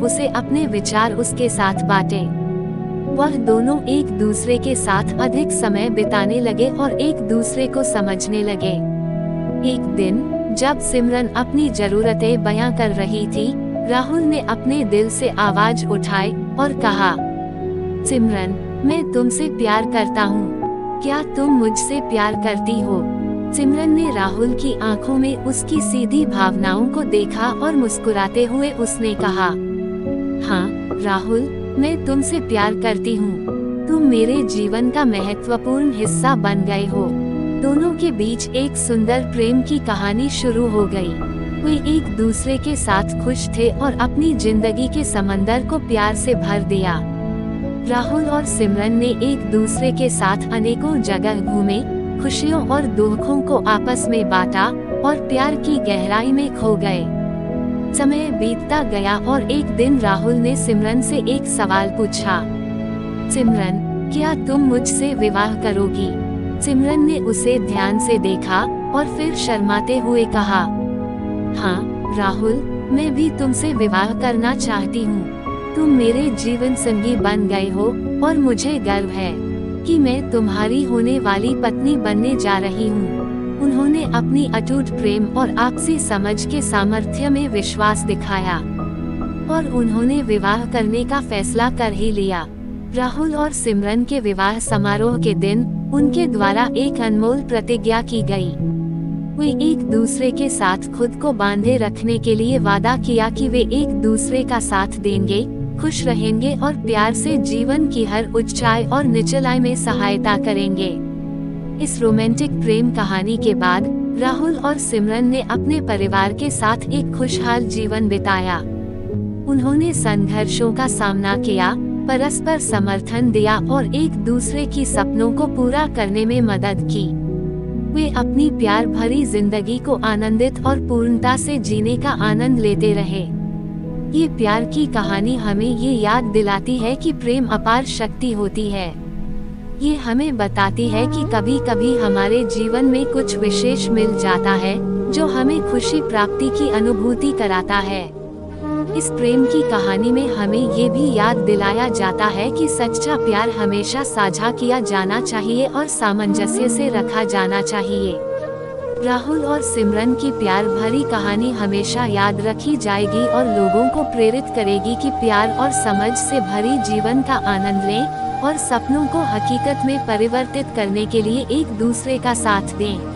उसे अपने विचार उसके साथ बांटे। वह दोनों एक दूसरे के साथ अधिक समय बिताने लगे और एक दूसरे को समझने लगे। एक दिन जब सिमरन अपनी जरूरतें बयां कर रही थी, राहुल ने अपने दिल से आवाज उठाई और कहा, सिमरन, मैं तुमसे प्यार करता हूँ। क्या तुम मुझसे प्यार करती हो? सिमरन ने राहुल की आंखों में उसकी सीधी भावनाओं को देखा और मुस्कुराते हुए उसने कहा, हाँ राहुल, मैं तुमसे प्यार करती हूँ। तुम मेरे जीवन का महत्वपूर्ण हिस्सा बन गए हो। दोनों के बीच एक सुंदर प्रेम की कहानी शुरू हो गई। वे एक दूसरे के साथ खुश थे और अपनी जिंदगी के समंदर को प्यार से भर दिया। राहुल और सिमरन ने एक दूसरे के साथ अनेकों जगह घूमे, खुशियों और दुखों को आपस में बांटा और प्यार की गहराई में खो गए। समय बीतता गया और एक दिन राहुल ने सिमरन से एक सवाल पूछा, सिमरन, क्या तुम मुझसे विवाह करोगी? सिमरन ने उसे ध्यान से देखा और फिर शर्माते हुए कहा, हाँ राहुल, मैं भी तुमसे विवाह करना चाहती हूँ। तुम मेरे जीवन संगी बन गए हो और मुझे गर्व है कि मैं तुम्हारी होने वाली पत्नी बनने जा रही हूँ। उन्होंने अपनी अटूट प्रेम और आपसी समझ के सामर्थ्य में विश्वास दिखाया और उन्होंने विवाह करने का फैसला कर ही लिया। राहुल और सिमरन के विवाह समारोह के दिन उनके द्वारा एक अनमोल प्रतिज्ञा की गई। वे एक दूसरे के साथ खुद को बांधे रखने के लिए वादा किया कि वे एक दूसरे का साथ देंगे, खुश रहेंगे और प्यार से जीवन की हर ऊंचाई और निचलाई में सहायता करेंगे। इस रोमांटिक प्रेम कहानी के बाद राहुल और सिमरन ने अपने परिवार के साथ एक खुशहाल जीवन बिताया। उन्होंने संघर्षों का सामना किया, परस्पर समर्थन दिया और एक दूसरे की सपनों को पूरा करने में मदद की। वे अपनी प्यार भरी जिंदगी को आनंदित और पूर्णता से जीने का आनंद लेते रहे। ये प्यार की कहानी हमें ये याद दिलाती है कि प्रेम अपार शक्ति होती है। ये हमें बताती है कि कभी कभी हमारे जीवन में कुछ विशेष मिल जाता है जो हमें खुशी प्राप्ति की अनुभूति कराता है। इस प्रेम की कहानी में हमें ये भी याद दिलाया जाता है कि सच्चा प्यार हमेशा साझा किया जाना चाहिए और सामंजस्य से रखा जाना चाहिए। राहुल और सिमरन की प्यार भरी कहानी हमेशा याद रखी जाएगी और लोगों को प्रेरित करेगी कि प्यार और समझ से भरी जीवन का आनंद लें और सपनों को हकीकत में परिवर्तित करने के लिए एक दूसरे का साथ दें।